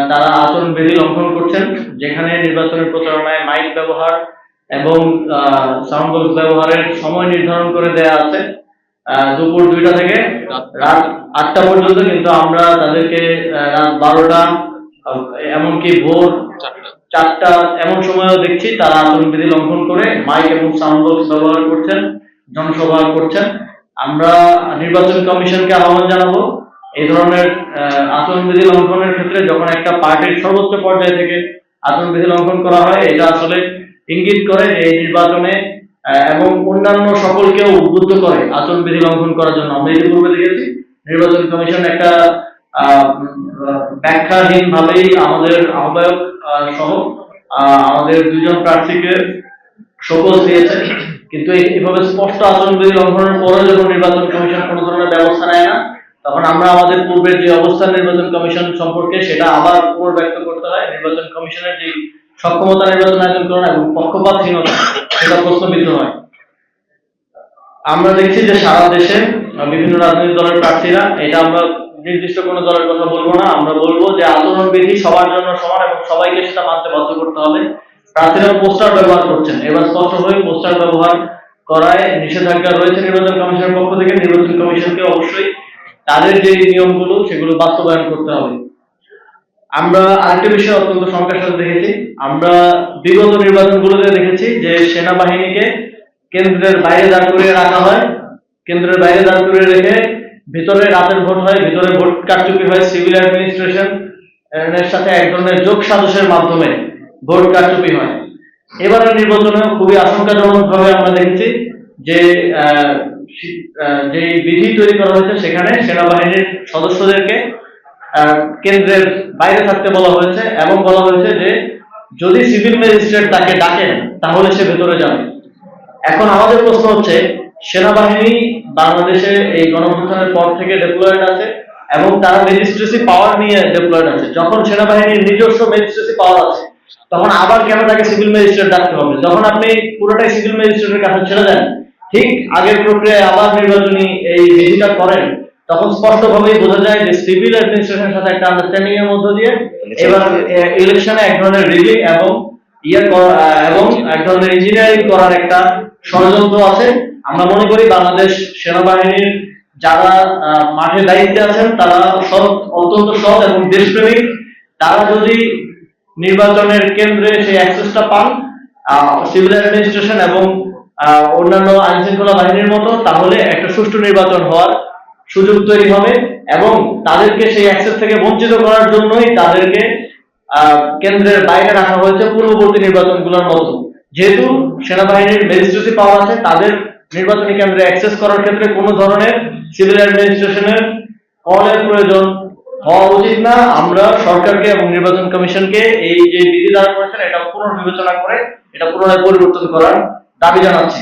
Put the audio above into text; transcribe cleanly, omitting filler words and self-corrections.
তারা আচরণবিধি লঙ্ঘন করছেন, যেখানে নির্বাচনের প্রচারণায় মাইক ব্যবহার এবং সাউন্ড বক্স ব্যবহারের সময় নির্ধারণ করে দেয়া আছে দুপুর 2টা থেকে রাত 8টা পর্যন্ত, কিন্তু আমরা তাদেরকে রাত 12টা এমনকি ভোর 4টা এমন সময়ও দেখছি তারা আচরণবিধি লঙ্ঘন করে মাইক এবং সাউন্ড বক্স ব্যবহার করছেন, জনসভা করছেন। আমরা নির্বাচন কমিশনকে আহ্বান জানাবো এই ধরনের আচরণবিধি লঙ্ঘনের ক্ষেত্রে যখন একটা পার্টির সর্বোচ্চ পর্যায় থেকে আচরণবিধি লঙ্ঘন করা হয়, এটা আসলে ইঙ্গিত করে এই নির্বাচনে এবং অন্যান্য সকলকেও উদ্বুদ্ধ করে আচরণবিধি লঙ্ঘন করার জন্য। আমরা ইতিপূর্বে দেখেছি নির্বাচন কমিশন একটা ব্যাখ্যাহীন ভাবেই আমাদের আহ্বায়ক সহ আমাদের 2জন প্রার্থীকে শোকজ দিয়েছে, কিন্তু এইভাবে স্পষ্ট আচরণবিধি লঙ্ঘনের পরে যখন নির্বাচন কমিশন কোনো ধরনের ব্যবস্থা নেয় না, তখন আমরা আমাদের পূর্বের যে অবস্থান নির্বাচন কমিশন সম্পর্কে সেটা আবার পুনর্ব্যক্ত করতে হয়। নির্বাচন কমিশনের যে সক্ষমতা নির্বাচন আয়োজন করা এবং পক্ষপাতহীনতা সেটা প্রশ্নবিদ্ধ হয়। আমরা দেখছি যে সারা দেশে বিভিন্ন রাজনৈতিক দলের প্রার্থীরা, এটা আমরা নির্দিষ্ট কোনো দলের কথা বলবো না, আমরা বলবো যে আচরণবিধি সবার জন্য সমান এবং সবাইকে সেটা মানতে বাধ্য করতে হবে। প্রার্থীরা পোস্টার ব্যবহার করছেন, এবার স্পষ্টভাবে পোস্টার ব্যবহার করায় নিষেধাজ্ঞা রয়েছে নির্বাচন কমিশনের পক্ষ থেকে। নির্বাচন কমিশনকে অবশ্যই তাদের যে নিয়মগুলো সেগুলো বাস্তবায়ন করতে হবে। আমরা আরেকটা বিষয় অত্যন্ত সংখ্যার সাথে দেখেছি, আমরা বিগত নির্বাচনগুলোতে দেখেছি যে সেনাবাহিনীকে কেন্দ্রের বাইরে দাঁড় করিয়ে রাখা হয়, কেন্দ্রের বাইরে দাঁড় করিয়ে রেখে ভিতরে রাতের ভোট হয়, ভিতরে ভোট কারচুপি হয়, সিভিল অ্যাডমিনিস্ট্রেশন এর সাথে এক ধরনের যোগ সাজসের মাধ্যমে ভোট কারচুপি হয়। এবারের নির্বাচনে খুবই আশঙ্কাজনক ভাবে আমরা দেখেছি যে যে বিধি তৈরি করা হয়েছে সেখানে সেনাবাহিনীর সদস্যদেরকে কেন্দ্রের বাইরে থাকতে বলা হয়েছে এবং বলা হয়েছে যে যদি সিভিল ম্যাজিস্ট্রেট তাকে ডাকেন তাহলে সে ভেতরে যাবে। এখন আমাদের প্রশ্ন হচ্ছে, সেনাবাহিনী বাংলাদেশে এই গণঅভ্যুত্থানের পর থেকে ডেপ্লয়েড আছে এবং তারা ম্যাজিস্ট্রেসি পাওয়ার নিয়ে ডেপ্লয়েড আছে। যখন সেনাবাহিনীর নিজস্ব ম্যাজিস্ট্রেসি পাওয়ার আছে তখন আবার কেন তাকে সিভিল ম্যাজিস্ট্রেট ডাকতে হবে? যখন আপনি পুরোটাই সিভিল ম্যাজিস্ট্রেটের কাছে ছেড়ে দেন, ঠিক আগের প্রক্রিয়ায় আবার নির্বাচনী এই বিধিটা করেন, তখন স্পষ্টভাবেই বোঝা যায় যে সিভিল অ্যাডমিনিস্ট্রেশনের সাথে একটা আন্ডারস্ট্যান্ডিং এর মধ্য দিয়ে এবার ইলেকশনে এক ধরনের রিগিং এবং এবং এক ধরনের ইঞ্জিনিয়ারিং করার একটা ষড়যন্ত্র আছে। আমরা মনে করি বাংলাদেশ সেনাবাহিনীর যারা মাঠে দায়িত্বে আছেন তারা অত্যন্ত সৎ এবং দেশপ্রেমিক। তারা যদি নির্বাচনের কেন্দ্রে সেই অ্যাক্সেসটা পান সিভিল অ্যাডমিনিস্ট্রেশন এবং অন্যান্য আইন শৃঙ্খলা বাহিনীর মতো, তাহলে একটা সুষ্ঠু নির্বাচন হওয়ার সুযোগ তৈরি হবে এবং তাদেরকে সেই অ্যাক্সেস থেকে বঞ্চিত করার জন্যই তাদেরকে কেন্দ্রের বাইরে রাখা হয়েছে পূর্ববর্তী নির্বাচনগুলোর মতো। যেহেতু সেনাবাহিনীর ম্যাজিস্ট্রেসি পাওয়ার আছে, তাদের নির্বাচনী কেন্দ্রে অ্যাক্সেস করার ক্ষেত্রে কোনো ধরনের সিভিল অ্যাডমিনিস্ট্রেশনের কলের প্রয়োজন হওয়া উচিত না। আমরা সরকারকে এবং নির্বাচন কমিশনকে এই যে বিধি দ্বারা করেছেন এটা পুনর্বিবেচনা করে এটা পুনরায় পরিবর্তন করার দাবি জানাচ্ছি।